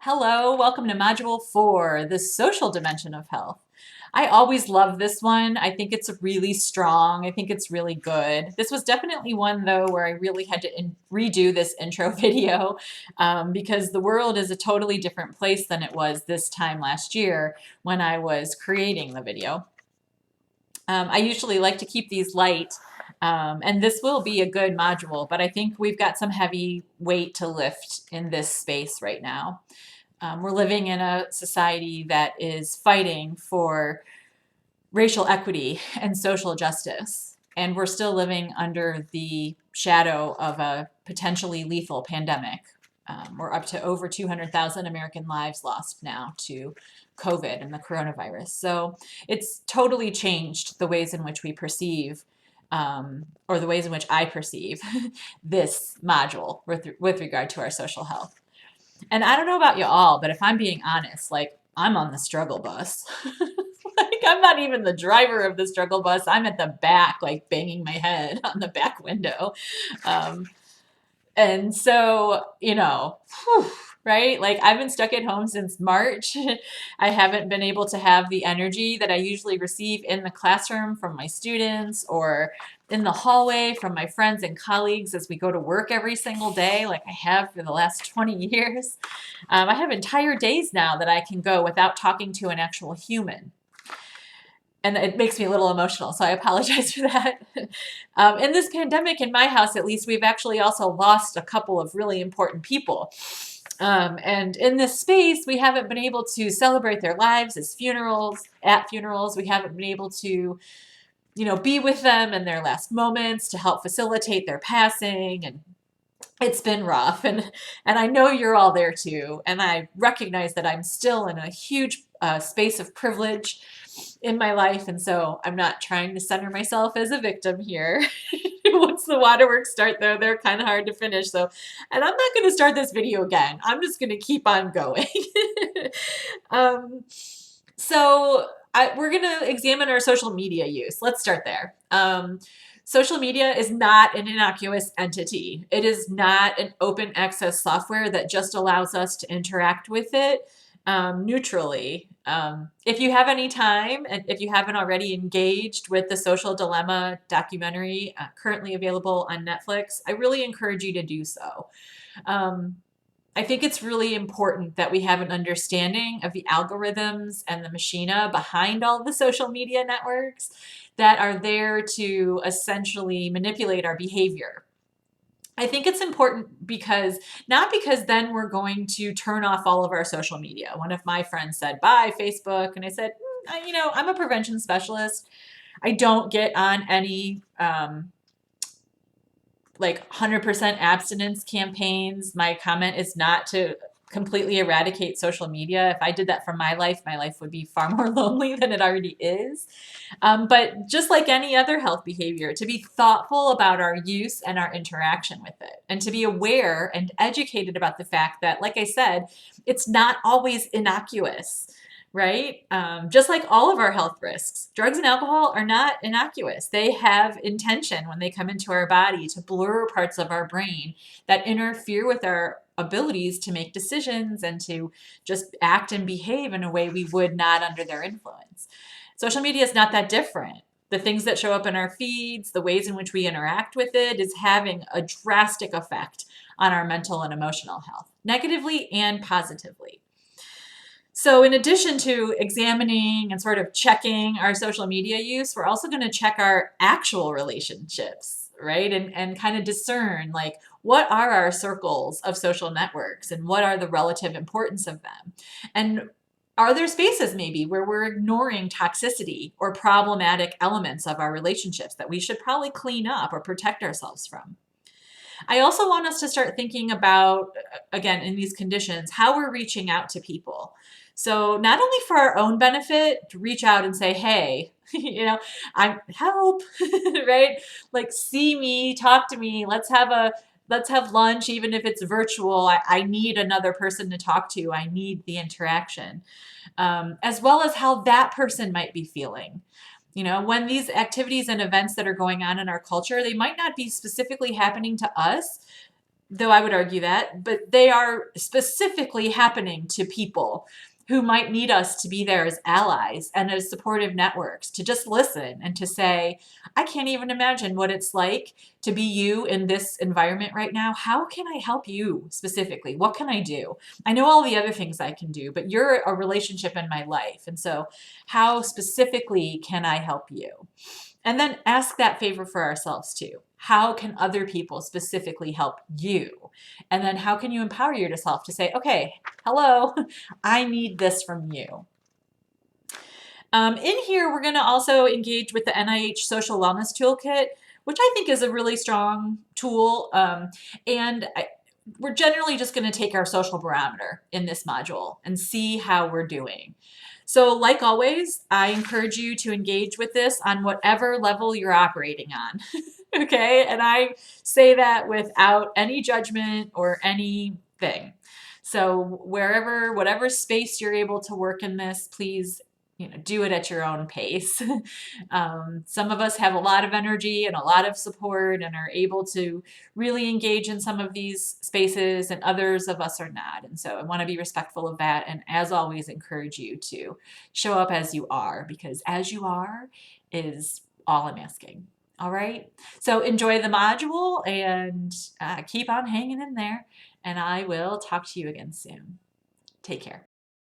Hello, welcome to Module 4, the social dimension of health. I always love this one. I think it's really strong. I think it's really good. This was definitely one, though, where I really had to redo this intro video because the world is a totally different place than it was this time last year when I was creating the video. I usually like to keep these light, and this will be a good module, but I think we've got some heavy weight to lift in this space right now. We're living in a society that is fighting for racial equity and social justice, and we're still living under the shadow of a potentially lethal pandemic. We're up to over 200,000 American lives lost now to COVID and the coronavirus. So it's totally changed the ways in which we perceive, or the ways in which I perceive this module with regard to our social health. And I don't know about you all, but if I'm being honest, like I'm on the struggle bus. Like I'm not even the driver of the struggle bus. I'm at the back, like banging my head on the back window. Um, and so, whew, right? Like I've been stuck at home since March. I haven't been able to have the energy that I usually receive in the classroom from my students or in the hallway from my friends and colleagues as we go to work every single day, like I have for the last 20 years. I have entire days now that I can go without talking to an actual human. And it makes me a little emotional, so I apologize for that. In this pandemic, in my house at least, we've actually also lost a couple of really important people. And in this space, we haven't been able to celebrate their lives at funerals. We haven't been able to, be with them in their last moments to help facilitate their passing. And it's been rough. And I know you're all there too. And I recognize that I'm still in a huge space of privilege in my life. And so I'm not trying to center myself as a victim here. Once the waterworks start, though, they're kind of hard to finish. So, and I'm not going to start this video again. I'm just going to keep on going. um, we're going to examine our social media use. Let's start there. Social media is not an innocuous entity. It is not an open access software that just allows us to interact with it neutrally. If you have any time, and if you haven't already engaged with the Social Dilemma documentary currently available on Netflix, I really encourage you to do so. I think it's really important that we have an understanding of the algorithms and the machina behind all the social media networks that are there to essentially manipulate our behavior. I think it's important not because then we're going to turn off all of our social media. One of my friends said, bye, Facebook. And I said, I'm a prevention specialist. I don't get on any like 100% abstinence campaigns. My comment is not to completely eradicate social media. If I did that for my life would be far more lonely than it already is. But just like any other health behavior, to be thoughtful about our use and our interaction with it, and to be aware and educated about the fact that, like I said, it's not always innocuous. Right? Just like all of our health risks, drugs and alcohol are not innocuous. They have intention when they come into our body to blur parts of our brain that interfere with our abilities to make decisions and to just act and behave in a way we would not under their influence. Social media is not that different. The things that show up in our feeds, the ways in which we interact with it is having a drastic effect on our mental and emotional health, negatively and positively. So in addition to examining and sort of checking our social media use, we're also going to check our actual relationships, right? And kind of discern, like, what are our circles of social networks and what are the relative importance of them? And are there spaces maybe where we're ignoring toxicity or problematic elements of our relationships that we should probably clean up or protect ourselves from? I also want us to start thinking about, again, in these conditions, how we're reaching out to people. So not only for our own benefit, to reach out and say, hey, I'm help, right? Like, see me, talk to me, let's have lunch, even if it's virtual. I need another person to talk to. I need the interaction, as well as how that person might be feeling. When these activities and events that are going on in our culture, they might not be specifically happening to us, though I would argue that, but they are specifically happening to people who might need us to be there as allies and as supportive networks to just listen and to say, I can't even imagine what it's like to be you in this environment right now. How can I help you specifically? What can I do? I know all the other things I can do, but you're a relationship in my life. And so, how specifically can I help you? And then ask that favor for ourselves too. How can other people specifically help you? And then how can you empower yourself to say, okay, hello, I need this from you. In here, we're going to also engage with the NIH Social Wellness Toolkit, which I think is a really strong tool. We're generally just going to take our social barometer in this module and see how we're doing. So like always, I encourage you to engage with this on whatever level you're operating on. Okay, and I say that without any judgment or anything. So wherever, whatever space you're able to work in this, please, do it at your own pace. Some of us have a lot of energy and a lot of support and are able to really engage in some of these spaces, and others of us are not. And so I want to be respectful of that. And as always, encourage you to show up as you are, because as you are is all I'm asking. All right. So enjoy the module and keep on hanging in there. And I will talk to you again soon. Take care.